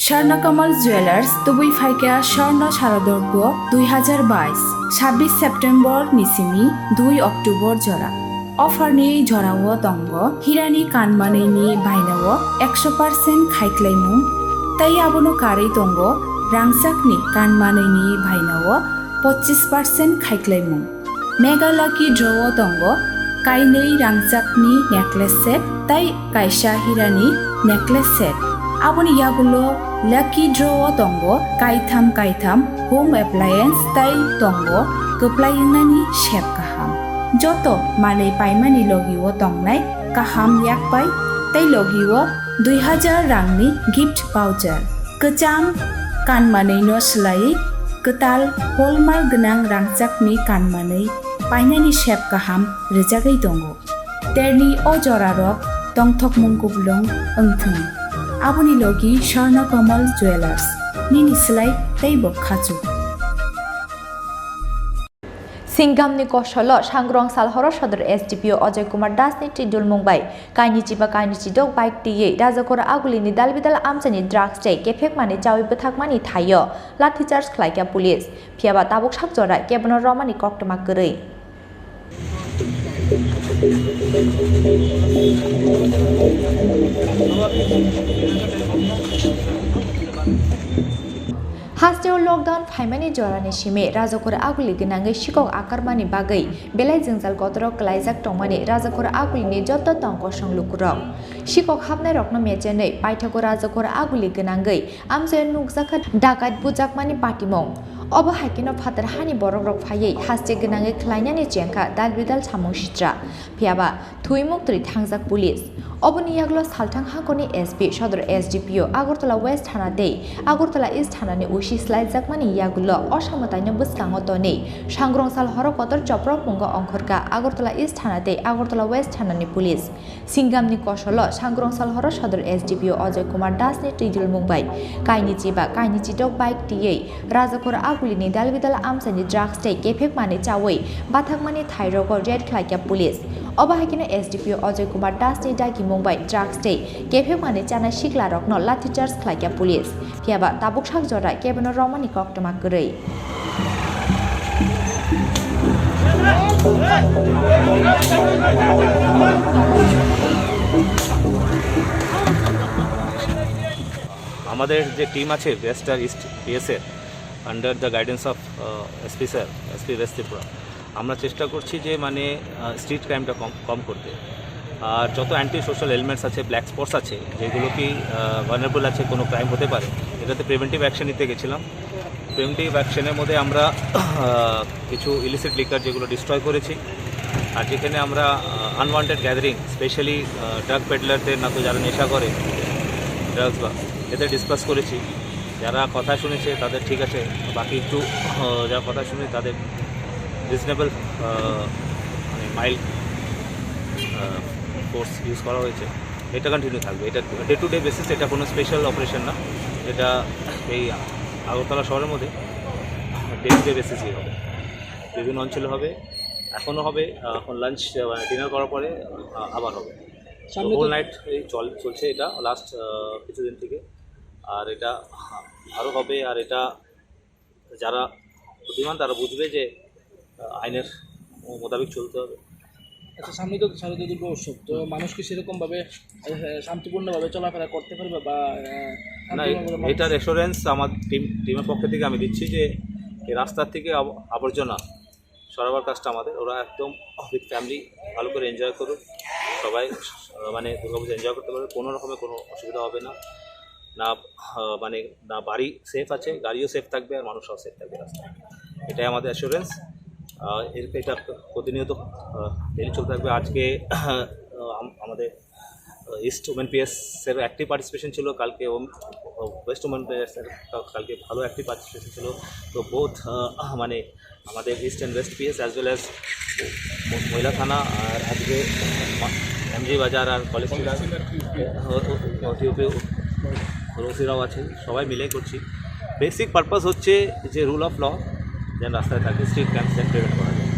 Swarnakamal jewellers তুবুই ফাইকা স্বর্ণ শারদর্ঘ 2022 26 September নিসিমি 2 October জরা অফারনি জরাও তঙ্গ হিরানি কানমানैनि बायनाव 100% खायख्लायमुं ताई आबोनो कारै तंग रांसाकनि कानमानैनि बायनाव 25% खायख्लायमुं मेगा लाकी ड्रव तंग काइनै रांसाकनि नेकलेस सेट ताई कायसा हिरानि नेकलेस सेट आबोनि यागुलो लाकी ड्रव तंग कायथाम होम एप्लायेंस ताई तंग गोप्लायिंनानि शेप गाहाम जत मानै पाइमानि लगिओ तंगनाय गाहाम याकपाय ताई लगिओ 2000 रांनि गिफ्ट भाउचार गोजाम कानमानैनो सोलायै गोताल हलमार्क गोनां रांसाकनि कानमानै पाइनानि शेप गाहाम रोजागै दङ तेरनि अजरारक तंथक मुंगुबलं ओंथों आबोनि लगी स्वर्णकमल जुवेलार्स निनि सोलाय तैबो खाजु Singhamni Kosolo Shangrong Salhoro Sadar SDPO Ajay Kumar Das ni Tidul Mumbai Kainichi ba Kainichi dog bike tiye Rajakora Agulini Dalbidal Amsani drugs take Kephek mani Chawi Bathakmani Thaio Lathi charge khlaikha police Phiaba tabuk sakjora Kebno Romani Koktama Gurui Hasteo lockdown Phalmani jorani shime Rajakora aguli gonangai sikok akarmani bagai belai jengjal gotoro klaijak tongmani Rajakora agulini joto tongko songlukurok sikok hapnai rokno mechenei paithako Rajakora aguli gonangai amjai nukjaka dakat bujakmani patimong Obo hakino phatar hani borok rok phayei haste gonangai khlainani jengkha dalbidal samung sitra phiaba thuimuk-tri thangjak police Oboni yaglo salthang hakoni SP Sadar SDPO Agartala West Thana dei Agartala East Thana ni ushi slide jakmani yagulo osamataino bwskango toni Sangrong Salhoro kotor choprok mungo ongkhorka Agartala East Thana dei Agartala West Thana ni police Singhamni Kosolo Sangrong Salhoro Sadar SDPO Ajay Kumar Das ni Tidul Mumbai Kainichi dog bike tiye Rajakora agulini dalbidal amsani drugs take Kephek mani Chawi Bathakmani Thaio red khlaikha police Obahakino SDPO Ajay Kumar Das ni dagi Mumbai drugs day Kephek mani chana shikla rokno lathi charge khlaikha police phiaba tabuk sakjora Kebno Romani Koktama Gurui আমাদের যে team আছে west আর east PSA under the guidance of SP sir SP west Tripura আমরা চেষ্টা করছি যে মানে street ক্রাইমটা কম করতে আর যত অ্যান্টি সোশ্যাল এলিমেন্টস আছে ব্ল্যাক স্পটস আছে যেগুলো কি ভালনারেবল আছে কোনো ক্রাইম হতে পারে এটাতে প্রিভেন্টিভ অ্যাকশন নিতে গেছিলাম প্রিভেন্টিভ অ্যাকশনের মধ্যে আমরা কিছু ইলিসিট লিকার যেগুলো ডিস্ট্রয় করেছি আর যেখানে আমরা আনওয়ান্টেড গ্যাদারিং স্পেশালি ড্রাগ পেডলারদের না তো যারা নেশা করে ড্রাগস বা এদের ডিসকাস করেছি যারা কথা শুনেছে তাদের ঠিক আছে বাকি একটু যারা কথা শুনে তাদের রিজনেবল মানে মাইল্ড ফোর্স ইউজ করা হয়েছে এটা কন্টিনিউ থাকবে এটা ডে টু ডে বেসিস এটা কোনো স্পেশাল অপারেশন না এটা এই আগরতলা শহরের মধ্যে ডে টু ডে বেসিসই হবে বিভিন্ন অঞ্চলে হবে এখনও হবে এখন লাঞ্চ ডিনার করার পরে আবার হবে হোল নাইট এই চলছে এটা লাস্ট কিছুদিন থেকে আর এটা আরও হবে আর এটা যারা বুদ্ধিমান তারা বুঝবে যে আইনের মোতাবেক চলতে হবে আচ্ছা সামনে তো শারদীয় দুর্গা উৎসব তো মানুষ কি সেরকমভাবে শান্তিপূর্ণভাবে চলাফেরা করতে পারবে বা না এটার অ্যাসুরেন্স আমার টিমের পক্ষ থেকে আমি দিচ্ছি যে এই রাস্তার থেকে আবর্জনা সরাবার কাজটা আমাদের ওরা একদম উইথ ফ্যামিলি ভালো করে এনজয় করুক সবাই মানে দুর্গাপূজা এনজয় করতে পারবে কোনো রকমের কোনো অসুবিধা হবে না না মানে না বাড়ি সেফ আছে গাড়িও সেফ থাকবে আর মানুষও সেফ থাকবে রাস্তায় এটাই আমাদের অ্যাসুরেন্স এটা প্রতিনিয়ত ডেলি চলতে থাকবে আজকে আমাদের ইস্ট ওমেন পিএসের অ্যাক্টিভ পার্টিসিপেশন ছিল কালকে ওয়েস্ট ওমেন পিএসের কালকে ভালো অ্যাক্টিভ পার্টিসিপেশন ছিল তো বোথ মানে আমাদের east and West PS as well as মহিলা থানা আর আজকে এমজি বাজার আর কলেজ ওসিরাও আছে সবাই মিলে করছি বেসিক পারপাস হচ্ছে যে রুল অফ ল যেন রাস্তায় থাকে স্ট্রিট ক্রাইমস যেন প্রিভেন্ট করা যায়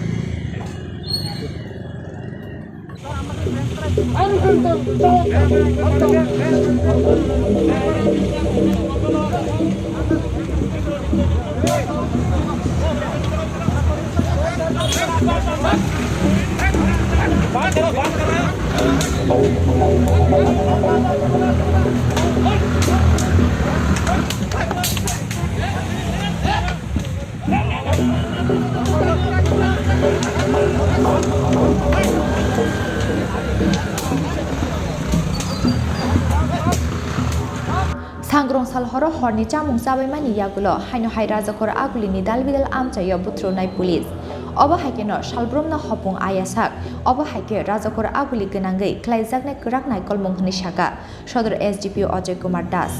Sangrong salhoro horni chamung sabai mani yagulo haino hai rajakor aguli ni dalbidal amchayo butro nai police obo haike no salbrum na hopung ayasak obo haike rajakor aguli gnangai khlaijak nai krak nai kolmung hni saka Sadar SDPO Ajay Kumar Das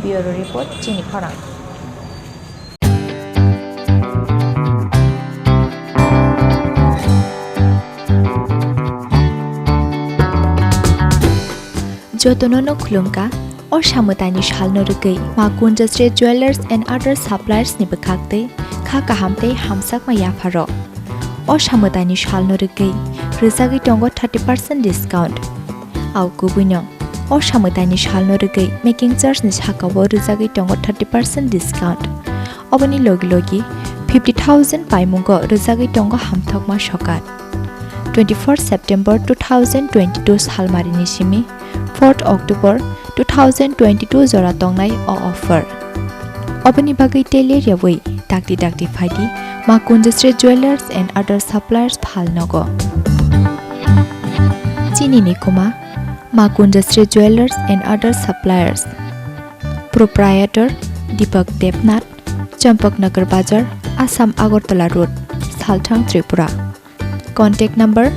Bureau Report Chini Khorang Jotonono Klumka or Shamutani Shalno Rugi, Makunda Street Jewelers and other suppliers Nibakakte, Kakahamte, Hamsak Mayafaro. Or Shamutani Shalno Rugi, Rizagi Tongo 30% discount. Au Gubunyong. Or Shamutani Shalno Rugi, making charge Nishakawo Rizagi Tongo 30% discount. Obani Logi 50,000 Paimungo Rizagi Tongo Hamtokma Shokat. 24 September 2022 Phalmani Nishimi 4th October 2022 Zora Tongnai o offer. Obani Bagai Tele Yaway, Dakti Fadi, Makunda Street Jewelers and other suppliers Phalnogo. Chini Nikuma, Makunda Street Jewelers and other suppliers. Proprietor Deepak Devnath, Champak Nagar Bazar, Assam Agartala Road, Salthang, Tripura. Contact number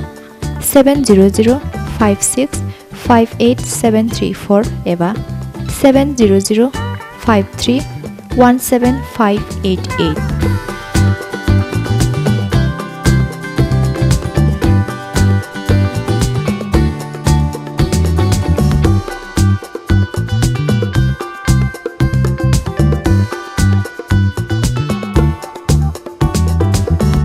700565874 eva 70053175588